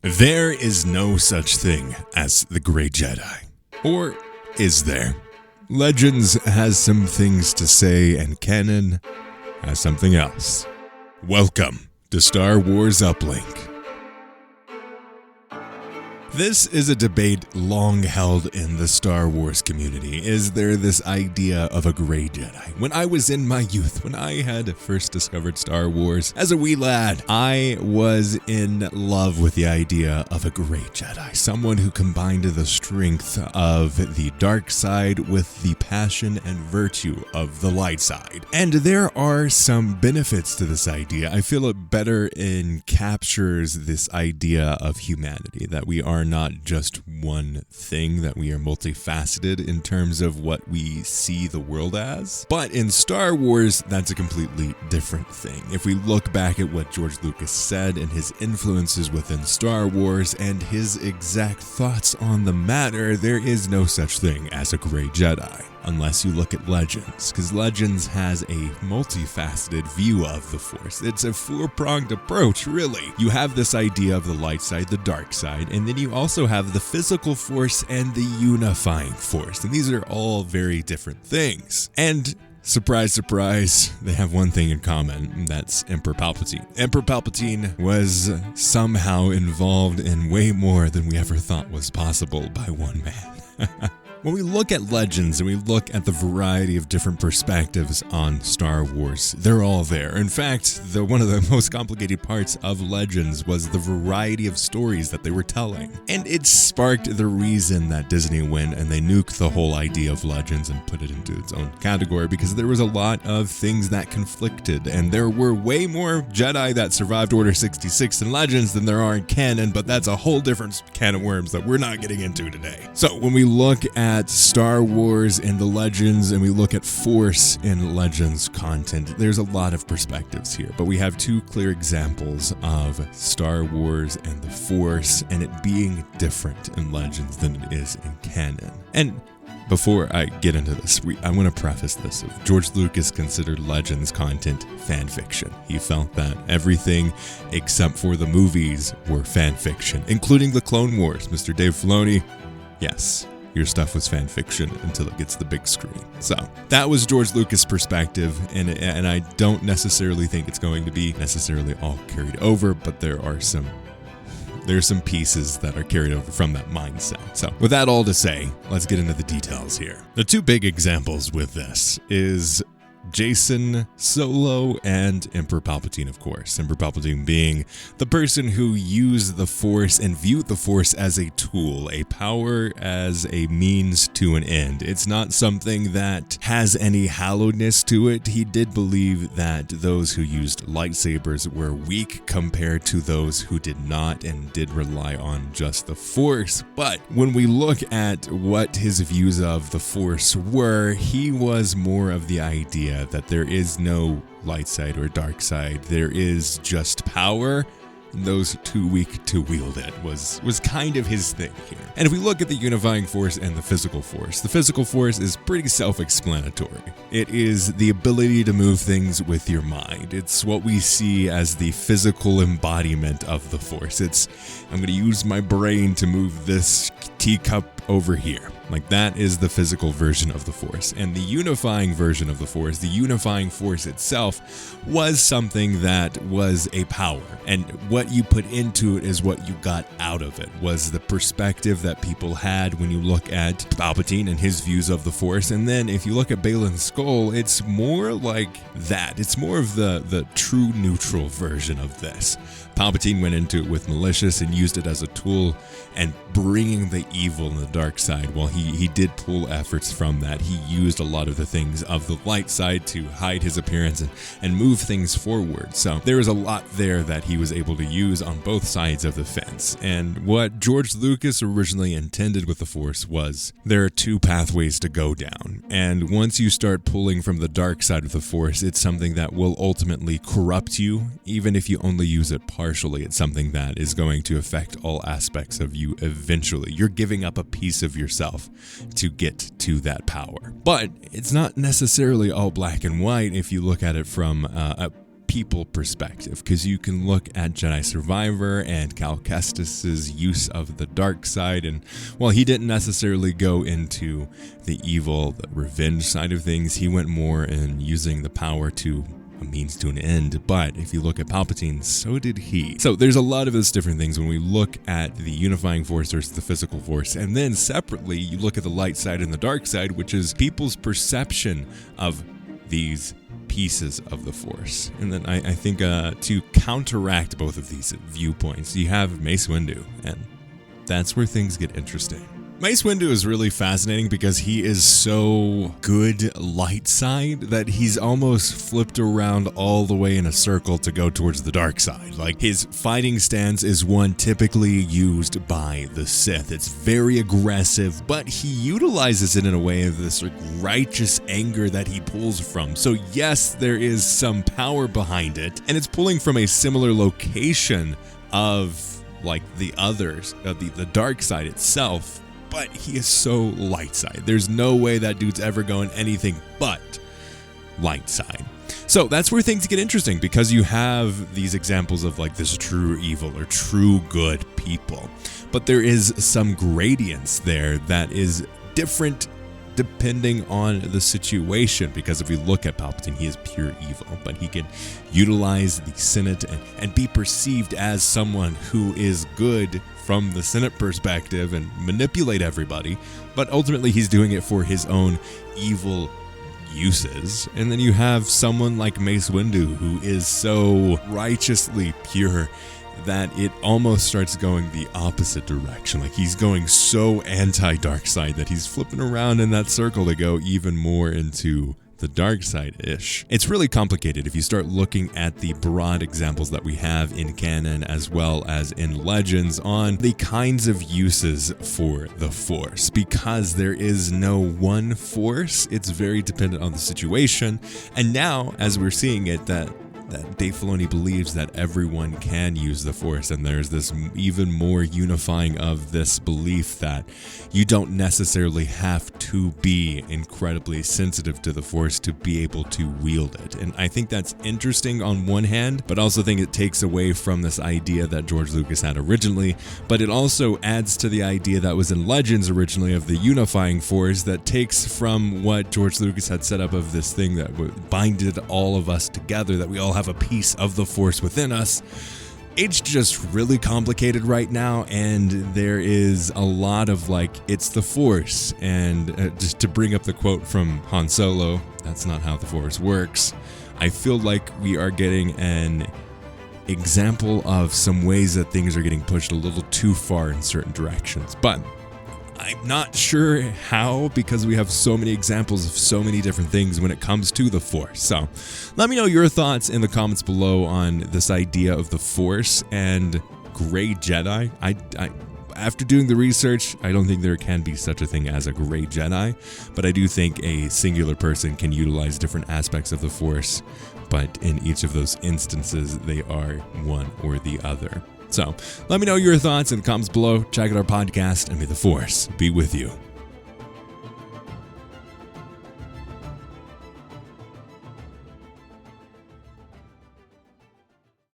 There is no such thing as the Grey Jedi. Or is there? Legends has some things to say and canon has something else. Welcome to Star Wars Uplink. This is a debate long held in the Star Wars community. Is there this idea of a Grey Jedi? When I was in my youth, when I had first discovered Star Wars as a wee lad, I was in love with the idea of a Grey Jedi. Someone who combined the strength of the dark side with the passion and virtue of the light side. And there are some benefits to this idea. I feel it better captures this idea of humanity, that we are not just one thing, that we are multifaceted in terms of what we see the world as. But in Star Wars, that's a completely different thing. If we look back at what George Lucas said and his influences within Star Wars and his exact thoughts on the matter, there is no such thing as a Grey Jedi. Unless you look at Legends, because Legends has a multifaceted view of the Force. It's a four-pronged approach, really. You have this idea of the light side, the dark side, and then you also have the physical Force and the unifying Force. And these are all very different things. And surprise, surprise, they have one thing in common, and that's Emperor Palpatine. Emperor Palpatine was somehow involved in way more than we ever thought was possible by one man. When we look at Legends and we look at the variety of different perspectives on Star Wars, they're all there. In fact, one of the most complicated parts of Legends was the variety of stories that they were telling. And it sparked the reason that Disney went and they nuked the whole idea of Legends and put it into its own category, because there was a lot of things that conflicted, and there were way more Jedi that survived Order 66 in Legends than there are in canon, but that's a whole different can of worms that we're not getting into today. So when we look at Star Wars and the Legends and we look at Force in Legends content, there's a lot of perspectives here, but we have two clear examples of Star Wars and the Force and it being different in Legends than it is in canon. And before I get into this, I want to preface this. George Lucas considered Legends content fan fiction. He felt that everything except for the movies were fan fiction, including the Clone Wars. Mr. Dave Filoni, yes, your stuff was fan fiction until it gets the big screen. So that was George Lucas' perspective, and I don't necessarily think it's going to be necessarily all carried over, but there's some pieces that are carried over from that mindset. So with that all to say, let's get into the details here. The two big examples with this is Jason Solo and Emperor Palpatine, of course. Emperor Palpatine being the person who used the Force and viewed the Force as a tool, a power as a means to an end. It's not something that has any hallowedness to it. He did believe that those who used lightsabers were weak compared to those who did not and did rely on just the Force. But when we look at what his views of the Force were, he was more of the idea that there is no light side or dark side. There is just power. And those too weak to wield it was kind of his thing here. And if we look at the unifying Force and the physical Force is pretty self-explanatory. It is the ability to move things with your mind. It's what we see as the physical embodiment of the Force. It's, I'm going to use my brain to move this teacup over here. Like, that is the physical version of the Force. And the unifying version of the Force, the unifying Force itself, was something that was a power. And what you put into it is what you got out of it, was the perspective that people had when you look at Palpatine and his views of the Force. And then if you look at Baylan Skoll, it's more like that. It's more of the true neutral version of this. Palpatine went into it with malicious and used it as a tool and bringing the evil and the dark side. While he did pull efforts from that, he used a lot of the things of the light side to hide his appearance and move things forward. So there was a lot there that he was able to use on both sides of the fence. And what George Lucas originally intended with the Force was there are two pathways to go down. And once you start pulling from the dark side of the Force, it's something that will ultimately corrupt you, even if you only use it partially. It's something that is going to affect all aspects of you eventually. You're giving up a piece of yourself to get to that power. But it's not necessarily all black and white if you look at it from a people perspective, because you can look at Jedi Survivor and Cal Kestis's use of the dark side, and while he didn't necessarily go into the evil, the revenge side of things, he went more in using the power to a means to an end. But if you look at Palpatine, so did he. So there's a lot of those different things when we look at the unifying force versus the physical force. And then separately, you look at the light side and the dark side, which is people's perception of these pieces of the force. And then I think to counteract both of these viewpoints, you have Mace Windu, and that's where things get interesting. Mace Windu is really fascinating because he is so good light side that he's almost flipped around all the way in a circle to go towards the dark side. Like, his fighting stance is one typically used by the Sith. It's very aggressive, but he utilizes it in a way of this righteous anger that he pulls from. So yes, there is some power behind it, and it's pulling from a similar location of like the others, the dark side itself. But he is so light side. There's no way that dude's ever going anything but light side. So that's where things get interesting, because you have these examples of like this true evil or true good people. But there is some gradients there that is different depending on the situation, because if we look at Palpatine, he is pure evil, but he can utilize the Senate and be perceived as someone who is good from the Senate perspective and manipulate everybody, but ultimately he's doing it for his own evil uses. And then you have someone like Mace Windu, who is so righteously pure that it almost starts going the opposite direction. Like, he's going so anti-dark side that he's flipping around in that circle to go even more into the dark side-ish. It's really complicated if you start looking at the broad examples that we have in canon as well as in legends on the kinds of uses for the Force, because there is no one Force. It's very dependent on the situation. And now, as we're seeing it, that Dave Filoni believes that everyone can use the Force, and there's this even more unifying of this belief that you don't necessarily have to be incredibly sensitive to the Force to be able to wield it. And I think that's interesting on one hand, but also think it takes away from this idea that George Lucas had originally, but it also adds to the idea that was in Legends originally of the unifying Force, that takes from what George Lucas had set up of this thing that binded all of us together, that we all have a piece of the Force within us. It's just really complicated right now, and there is a lot of like, it's the Force. And just to bring up the quote from Han Solo, that's not how the Force works. I feel like we are getting an example of some ways that things are getting pushed a little too far in certain directions, but I'm not sure how, because we have so many examples of so many different things when it comes to the Force. So let me know your thoughts in the comments below on this idea of the Force and Grey Jedi. After doing the research, I don't think there can be such a thing as a Grey Jedi, but I do think a singular person can utilize different aspects of the Force, but in each of those instances, they are one or the other. So let me know your thoughts in the comments below. Check out our podcast, and may the Force be with you.